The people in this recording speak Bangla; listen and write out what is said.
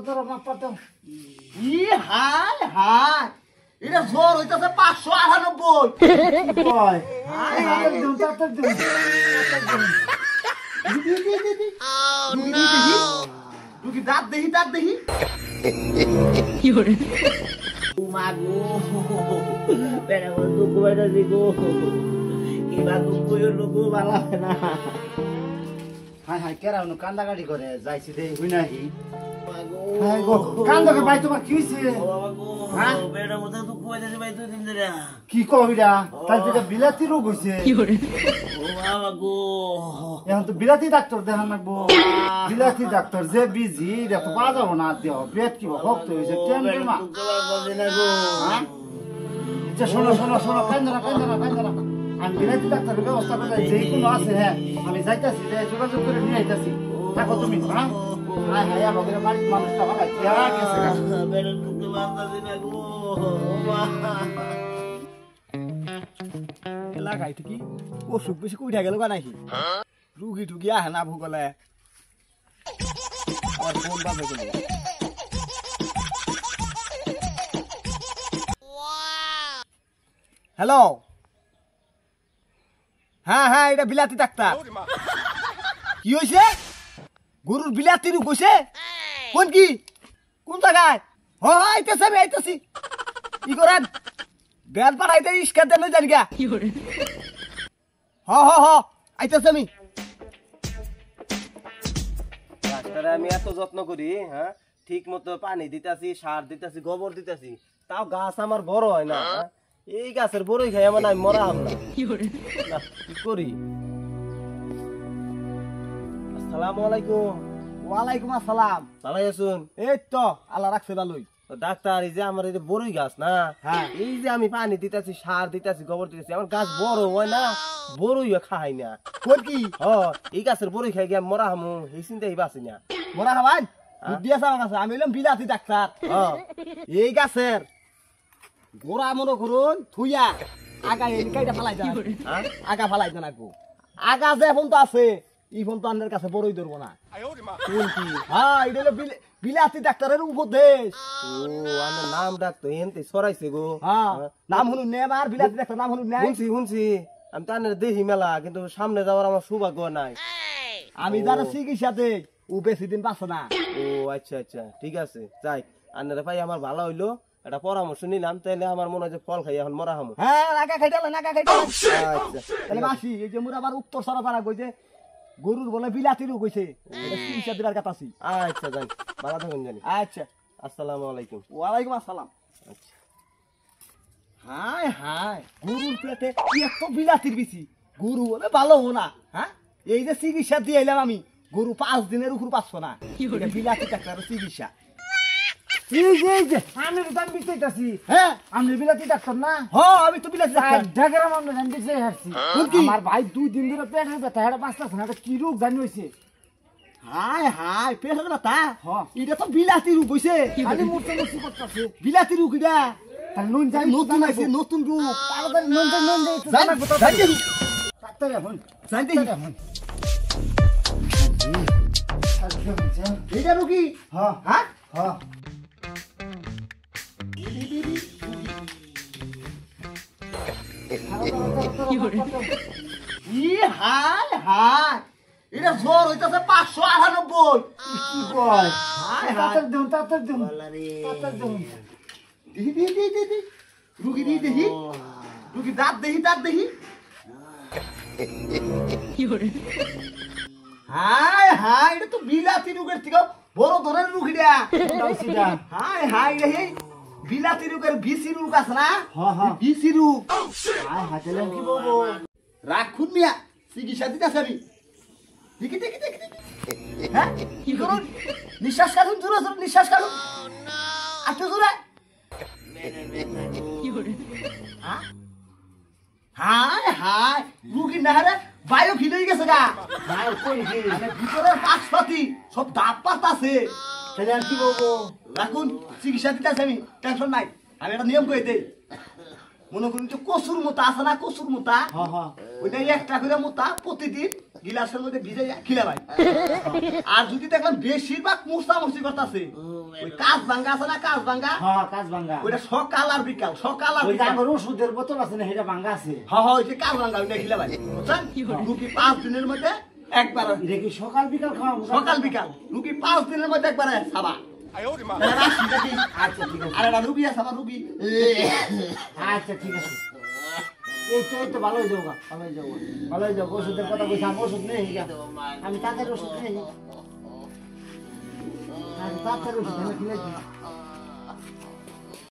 ধরো মাপটা ই হাই হাই এটা জ্বর হইতাছে 598 কয় হাই হাই রুগী দাঁত দেখি মাগো পেড়ে দুঃখ বাইরে দিগো কিবা দুঃখ হইলো গো ভালো না হাই কেরা হনো কান্দাকাটি করে যাইছি দে হই নাহি মাগো হাই গো কান্দকে ভাই তোমার কি হইছে ও মাগো পেড়ে মধ্যে দুঃখ বাইরে ভাই 2 দিন ধরে কি কইরা তার থেকে বিলাতি রোগ হইছে ও মাগো এখন তো বিলাতি ডাক্তার দেখান লাগবো বিলাতি ডাক্তার যে বিজি দেখো পাওয়া যাবো না দেহ পেট কি ভক্ত হয়েছে টেনশন মা আচ্ছা শোনো কান্দরা আমি বিলাতি ডাক্তারের ব্যবস্থা করে যে কোনো আছে হ্যাঁ আমি যাইতাছি যে যোগাযোগ করে নিয়ে আইতাছি থাকো তুমি হ্যাঁ হাই হাই আমাদের বাড়ির মানুষটা ভালো গেছে লাগাই কি অসুখ বেশি কইটা গেল গা নাকি রুগী টুগী আহে না ভূগলে আর ফোন বাজে গেল হ্যালো হ্যাঁ এটা বিলাতি ডাক্তার কি হয়েছে গরুর বিলাতি রোগ হয়েছে কোন জায়গায় আইতেছি কি করেন বেল পাঠাইতে ইস্কার দেন জানি গা আইতেছি আমি ডাক্তার আমি এত যত্ন করি হ্যাঁ ঠিক মতো পানি দিতাছি সার দিতাছি গোবর দিতাছি তাও গাছ আমার বড় হয় না এই গাছের বড়ই খাই আমার আমি মরা হব না কি করি আসসালামু আলাইকুম ওয়ালাইকুম আসসালাম ভালাই আছুন এই তো আল্লাহ রাখছে ভালোই ডাক্তার এই যে আমার এই যে বড়ই গাছ না হ্যাঁ এই যে আমি পানি দিতাছি সার দিতাছি গোবর দিতাছি আমার গাছ বড় হয় না বড়ই খাই না কোন কি এই গাছের বড়ই খাই গিয়ে মরা হামু এই চিন্তাই বাঁচি না মরা হবান বুদ্ধি আছে আমার কাছে আমি হলাম বিলাতি ডাক্তার এই গাছের গোড়া মনে করুন থুইয়া আগা এই কাইটা ফালাই দেন আগা ফালাই দেন আগু আগা যে ফোন তো আছে এই ফোন তো আপনার কাছে বড়ই ধরবো না কোন কি হ্যাঁ এটা হলো বিলাতি ডাক্তারের উপদেশ আমার নাম ডাকতো এনতে সরাইছে গো হ্যাঁ নাম শুনুন নে আমার বিলাতি ডাক্তার নাম শুনুন নাই শুনছি আমি তো আনের দেখি মেলা কিন্তু সামনে যাওয়ার আমার সৌভাগ্য নাই আমি যারা চিকিৎসাতে ও বেশি দিন বাঁচে না ও আচ্ছা ঠিক আছে যাই আনের ভাই আমার ভালো হইলো একটা পরামর্শ নিলাম তাহলে আমার মনে হয় যে ফল খাই এখন মরা হামু হ্যাঁ নাকা খাইতালে আচ্ছা তাহলে মাসি এই যে মোর আবার উত্তর সরা পারা কইছে গরুর বলে বিলাতি রোগ হইছে এটা চিকিৎসা দিবার কথা আছি আচ্ছা যাই ভালো থাকুন জানি আচ্ছা আসসালামু আলাইকুম ওয়ালাইকুম আসসালাম আচ্ছা হাই গরুর পেটে এত বিলাতির বিচি গরু বলে ভালো হো না হ্যাঁ এই যে চিকিৎসা দিয়ে এলাম আমি গরু 5 দিনের উপর পাচ্ছ না এটা বিলাতি ডাক্তারের চিকিৎসা এই যে আমি দাম বিচাইতাছি হ্যাঁ আমি বিলাতি ডাক্তার না আমি তো বিলাতি ডাক্তার ঢাকার আমরা দাম বিচাই হারছি আমার ভাই 2 দিন ধরে পেটের ব্যথা হেডা পাঁচটা না কি রোগ জানি হইছে হাই পেটের ব্যথা এটা তো বিলাতি রোগ হইছে খালি মুরতে করতেছে বিলাতি রোগ এটা তাহলে নুন যাই নতুন আছে নতুন রোগ তাড়াতাড়ি নুন যাই ডাক্তার এখন জানতে আচ্ছা এটা রোগী হ্যাঁ হ্যাঁ হ্যাঁ ই হাই হাই এটা জ্বর হইতাছে 598 কি কয় হাই হাই তাড়াতাড়ি দিন দেখি রুগী দেখি রুগী দাঁত দেখি হাই এটা তো বিলাতি রোগের থেকে বড় ধরনের রুগীটা হাই রে বিলাতি রোগের বিসি রোগ আছে না বিসি রোগ কি বলবো রাখুন মিয়া চিকিৎসা দিতেছে আমি দেখি হ্যাঁ কি করুন নিঃশ্বাস কাটুন জোরে নিঃশ্বাস কাটুন আচ্ছা জোরে হাই রুগী না রে বায়ু খিলে গেছে গা ভিতরের পাশপাতি সব দাঁত পাত আছে তাহলে আর কি বলবো রাখুন চিকিৎসা দিতেছে আমি টেনশন নাই আমি একটা নিয়ম করে দেই মনে করুন যে কসুর মোতা আছে না কসুর মোতা ওইটা একটা করে মোতা প্রতিদিন গিলাসের মধ্যে ভিজে খিলা ভাই আর যদি দেখলাম বেশিরভাগ মুছামুছি করতেছে ওই কাজ ভাঙ্গা আছে না কাজ ভাঙ্গা হ্যাঁ কাজ ভাঙ্গা ওইটা সকাল আর বিকাল ওই যে আমার ওষুধের বোতল আছে না সেটা ভাঙ্গা আছে ওই যে কাজ ভাঙ্গা ওইটা খিলা ভাই বুঝছেন রুগী 5 দিনের মধ্যে একবার এটা কি সকাল বিকাল খাওয়াবো সকাল বিকাল রুগী 5 দিনের মধ্যে একবার সাবা আচ্ছা ঠিক আছে আরে রুগী আছে আমার রুগী আচ্ছা ঠিক আছে এই তো ভালো হয়ে যাবো ভালো হয়ে যাবো ভালো হয়ে যাবো ওষুধের কথা বলছি আমি ওষুধ নেই আমি তাড়াতাড়ি ওষুধ নেই তাড়াতাড়ি ওষুধ আমি কিনে দিই